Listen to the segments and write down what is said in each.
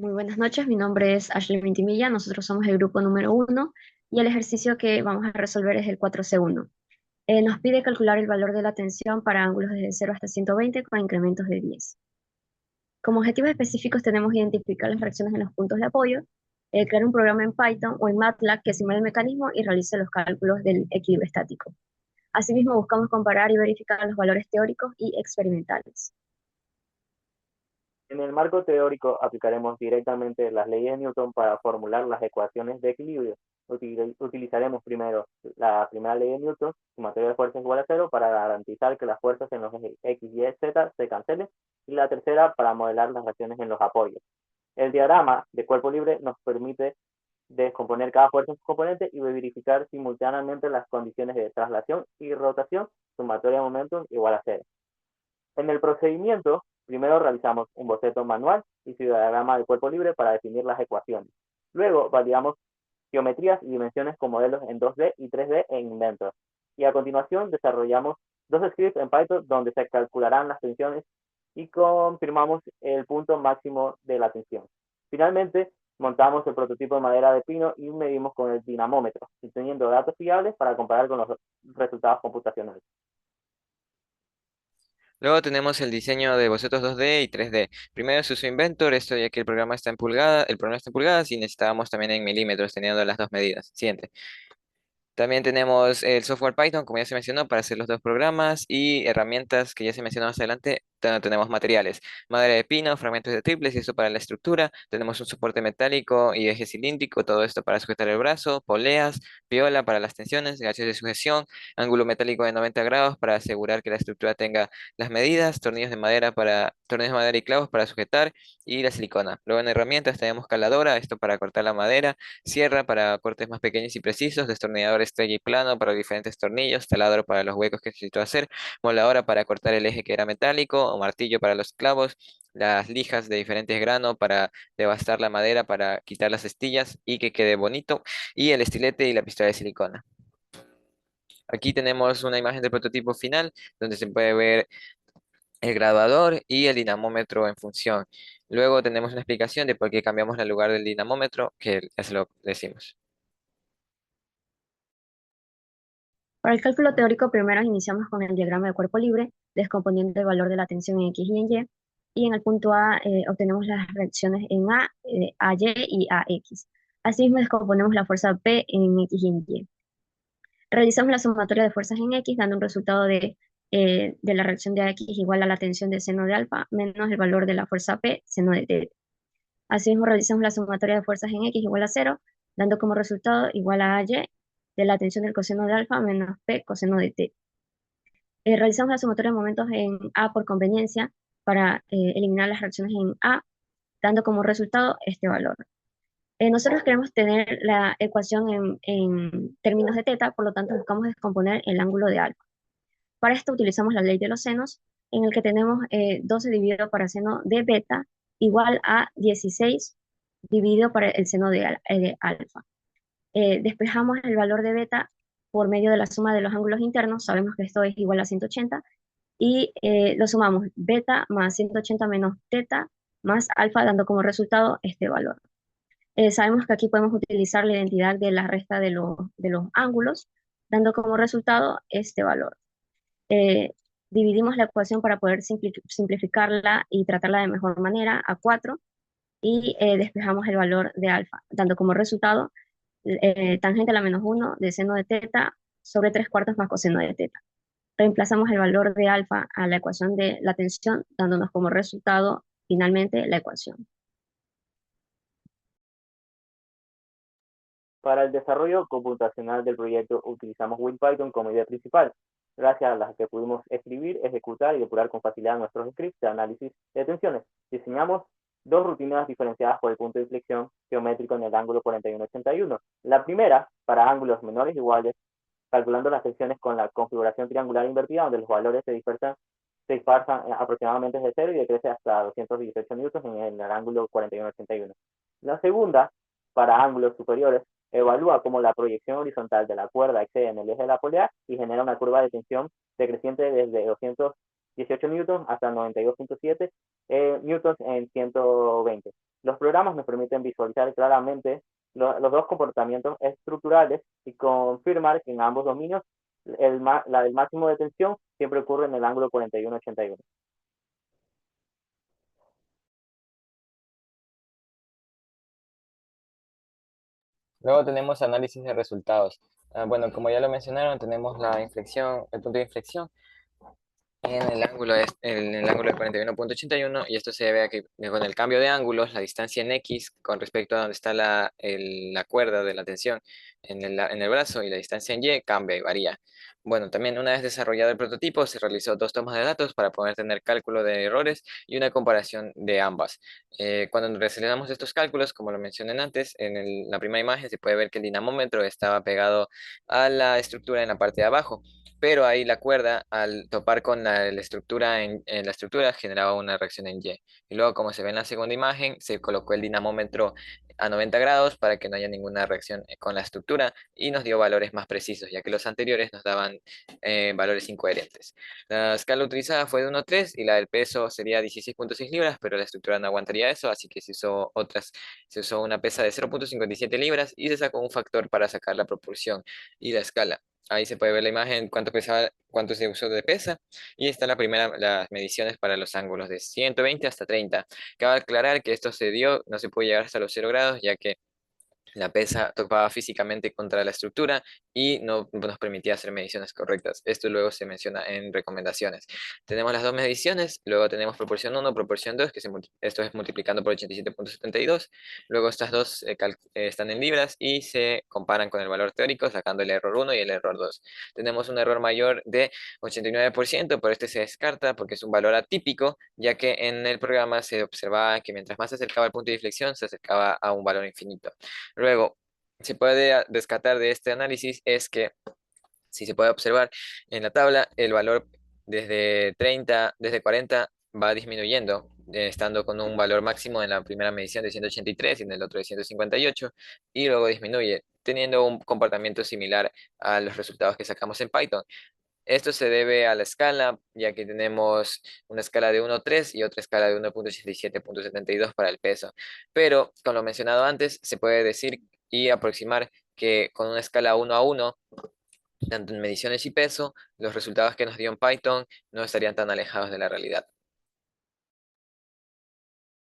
Muy buenas noches, mi nombre es Ashley Vintimilla, nosotros somos el grupo número uno y el ejercicio que vamos a resolver es el 4C1. Nos pide calcular el valor de la tensión para ángulos desde 0 hasta 120 con incrementos de 10. Como objetivos específicos tenemos identificar las reacciones en los puntos de apoyo, crear un programa en Python o en MATLAB que simule el mecanismo y realice los cálculos del equilibrio estático. Asimismo, buscamos comparar y verificar los valores teóricos y experimentales. En el marco teórico aplicaremos directamente las leyes de Newton para formular las ecuaciones de equilibrio. Utilizaremos primero la primera ley de Newton, sumatoria de fuerzas igual a cero, para garantizar que las fuerzas en los ejes X, Y, Z se cancelen, y la tercera para modelar las reacciones en los apoyos. El diagrama de cuerpo libre nos permite descomponer cada fuerza en sus componentes y verificar simultáneamente las condiciones de traslación y rotación, sumatoria de momentum igual a cero. En el procedimiento, primero realizamos un boceto manual y diagrama del cuerpo libre para definir las ecuaciones. Luego validamos geometrías y dimensiones con modelos en 2D y 3D en Inventor. Y a continuación desarrollamos dos scripts en Python donde se calcularán las tensiones y confirmamos el punto máximo de la tensión. Finalmente, montamos el prototipo de madera de pino y medimos con el dinamómetro, obteniendo datos fiables para comparar con los resultados computacionales. Luego tenemos el diseño de bocetos 2D y 3D. Primero se usó Inventor, esto ya que el programa está en pulgadas, el programa está en pulgadas y necesitábamos también en milímetros, teniendo las dos medidas. Siguiente. También tenemos el software Python, como ya se mencionó, para hacer los dos programas y herramientas que ya se mencionó más adelante. Tenemos materiales, madera de pino, fragmentos de triples y eso para la estructura. Tenemos un soporte metálico y eje cilíndrico, todo esto para sujetar el brazo, poleas, piola para las tensiones, ganchos de sujeción, ángulo metálico de 90 grados para asegurar que la estructura tenga las medidas, tornillos de madera y clavos para sujetar y la silicona. Luego en herramientas tenemos caladora, esto para cortar la madera, sierra para cortes más pequeños y precisos, destornillador estrella y plano para los diferentes tornillos, taladro para los huecos que necesito hacer, moladora para cortar el eje que era metálico, o martillo para los clavos, las lijas de diferentes granos para devastar la madera, para quitar las estillas y que quede bonito, y el estilete y la pistola de silicona. Aquí tenemos una imagen del prototipo final donde se puede ver el graduador y el dinamómetro en función. Luego tenemos una explicación de por qué cambiamos el lugar del dinamómetro, que ya se lo decimos. Para el cálculo teórico, primero iniciamos con el diagrama de cuerpo libre, descomponiendo el valor de la tensión en X y en Y. Y en el punto A obtenemos las reacciones en A, AY y AX. Asimismo, descomponemos la fuerza P en X y en Y. Realizamos la sumatoria de fuerzas en X, dando un resultado de la reacción de X igual a la tensión de seno de alfa menos el valor de la fuerza P, seno de teta. Asimismo, realizamos la sumatoria de fuerzas en X igual a cero, dando como resultado igual a Y de la tensión del coseno de alfa menos P coseno de t. Realizamos la sumatoria de momentos en A por conveniencia para eliminar las reacciones en A, dando como resultado este valor. Nosotros queremos tener la ecuación en términos de teta, por lo tanto buscamos descomponer el ángulo de alfa. Para esto utilizamos la ley de los senos, en el que tenemos 12 dividido para el seno de beta igual a 16 dividido para el seno de alfa. Despejamos el valor de beta por medio de la suma de los ángulos internos, sabemos que esto es igual a 180, y lo sumamos beta más 180 menos teta más alfa, dando como resultado este valor. Sabemos que aquí podemos utilizar la identidad de la resta de los ángulos, dando como resultado este valor. Eh, Dividimos la ecuación para poder simplificarla y tratarla de mejor manera a 4 y despejamos el valor de alfa, dando como resultado tangente a la menos 1 de seno de teta sobre 3 cuartos más coseno de teta. Reemplazamos el valor de alfa a la ecuación de la tensión, dándonos como resultado finalmente la ecuación. Para el desarrollo computacional del proyecto utilizamos WinPython como idea principal, gracias a la que pudimos escribir, ejecutar y depurar con facilidad nuestros scripts de análisis de tensiones. Diseñamos dos rutinas diferenciadas por el punto de inflexión geométrico en el ángulo 4181. La primera, para ángulos menores o iguales, calculando las tensiones con la configuración triangular invertida, donde los valores se dispersan aproximadamente desde 0 y decrece hasta 218 newtons en el ángulo 4181. La segunda, para ángulos superiores, evalúa cómo la proyección horizontal de la cuerda excede en el eje de la polea y genera una curva de tensión decreciente desde 218 newtons hasta 92.7 newtons en 120. Los programas nos permiten visualizar claramente los dos comportamientos estructurales y confirmar que en ambos dominios la del máximo de tensión siempre ocurre en el ángulo 41-81. Luego tenemos análisis de resultados. Bueno, como ya lo mencionaron, tenemos la inflexión, el punto de inflexión en el ángulo de 41,81, y esto se debe a que con el cambio de ángulos, la distancia en X con respecto a donde está la cuerda de la tensión en el brazo, y la distancia en Y cambia y varía. Bueno, también una vez desarrollado el prototipo, se realizó dos tomas de datos para poder tener cálculo de errores y una comparación de ambas. Cuando realizamos estos cálculos, como lo mencioné antes, en la primera imagen se puede ver que el dinamómetro estaba pegado a la estructura en la parte de abajo, pero ahí la cuerda, al topar con la estructura en la estructura, generaba una reacción en Y. Y luego, como se ve en la segunda imagen, se colocó el dinamómetro a 90 grados para que no haya ninguna reacción con la estructura, y nos dio valores más precisos, ya que los anteriores nos daban valores incoherentes. La escala utilizada fue de 1,3 y la del peso sería 16,6 libras, pero la estructura no aguantaría eso, así que se usó una pesa de 0,57 libras y se sacó un factor para sacar la proporción y la escala. Ahí se puede ver la imagen, cuánto pesaba, cuánto se usó de pesa. Y está las mediciones para los ángulos de 120 hasta 30. Cabe aclarar que esto se dio, no se puede llegar hasta los 0 grados, ya que la pesa topaba físicamente contra la estructura y no nos permitía hacer mediciones correctas. Esto luego se menciona en recomendaciones. Tenemos las dos mediciones, luego tenemos proporción 1, proporción 2, esto es multiplicando por 87,72. Luego estas dos están en libras y se comparan con el valor teórico, sacando el error 1 y el error 2. Tenemos un error mayor de 89%, pero este se descarta porque es un valor atípico, ya que en el programa se observaba que mientras más se acercaba al punto de inflexión, se acercaba a un valor infinito. Luego, se puede descartar de este análisis es que, si se puede observar en la tabla, el valor desde 40 va disminuyendo, estando con un valor máximo en la primera medición de 183 y en el otro de 158, y luego disminuye, teniendo un comportamiento similar a los resultados que sacamos en Python. Esto se debe a la escala, ya que tenemos una escala de 1,3 y otra escala de 1,87,72 para el peso. Pero, como lo mencionado antes, se puede decir y aproximar que con una escala 1 a 1, tanto en mediciones y peso, los resultados que nos dio en Python no estarían tan alejados de la realidad.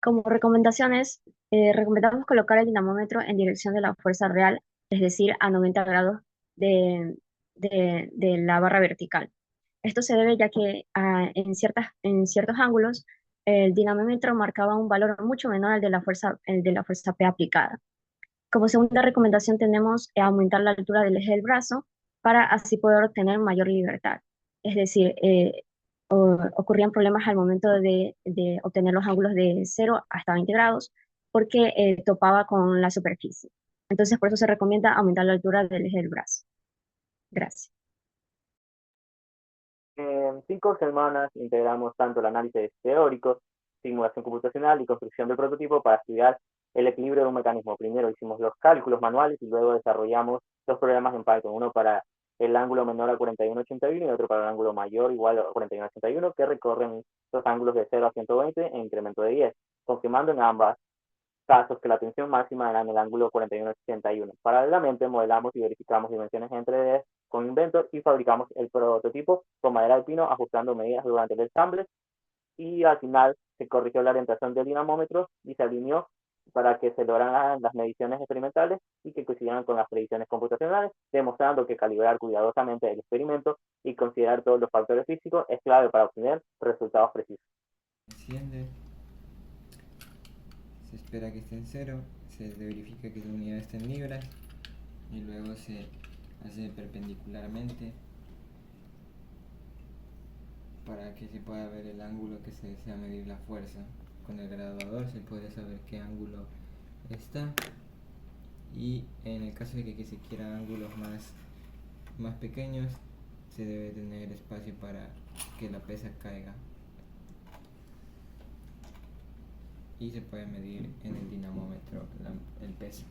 Como recomendaciones, recomendamos colocar el dinamómetro en dirección de la fuerza real, es decir, a 90 grados de, de la barra vertical. Esto se debe ya que en ciertos ángulos el dinamómetro marcaba un valor mucho menor el de la fuerza P aplicada. Como segunda recomendación tenemos aumentar la altura del eje del brazo para así poder obtener mayor libertad. Es decir, ocurrían problemas al momento de obtener los ángulos de 0 hasta 20 grados porque topaba con la superficie. Entonces, por eso se recomienda aumentar la altura del eje del brazo. Gracias. En 5 semanas integramos tanto el análisis teórico, simulación computacional y construcción del prototipo para estudiar el equilibrio de un mecanismo. Primero hicimos los cálculos manuales y luego desarrollamos dos programas en Python, uno para el ángulo menor a 41,81 y otro para el ángulo mayor igual a 41,81, que recorren los ángulos de 0 a 120 en incremento de 10, confirmando en ambas casos que la tensión máxima era en el ángulo 41,81. Paralelamente modelamos y verificamos dimensiones en 3D con Inventor y fabricamos el prototipo con madera de pino ajustando medidas durante el ensamble, y al final se corrigió la orientación del dinamómetro y se alineó para que se lograran las mediciones experimentales y que coincidieran con las predicciones computacionales, demostrando que calibrar cuidadosamente el experimento y considerar todos los factores físicos es clave para obtener resultados precisos. Enciende, se espera que esté en cero, se verifica que la unidad está en libras y luego se hace perpendicularmente para que se pueda ver el ángulo que se desea medir la fuerza. Con el graduador se puede saber qué ángulo está, y en el caso de que se quieran ángulos más pequeños, se debe tener espacio para que la pesa caiga, y se puede medir en el dinamómetro el peso.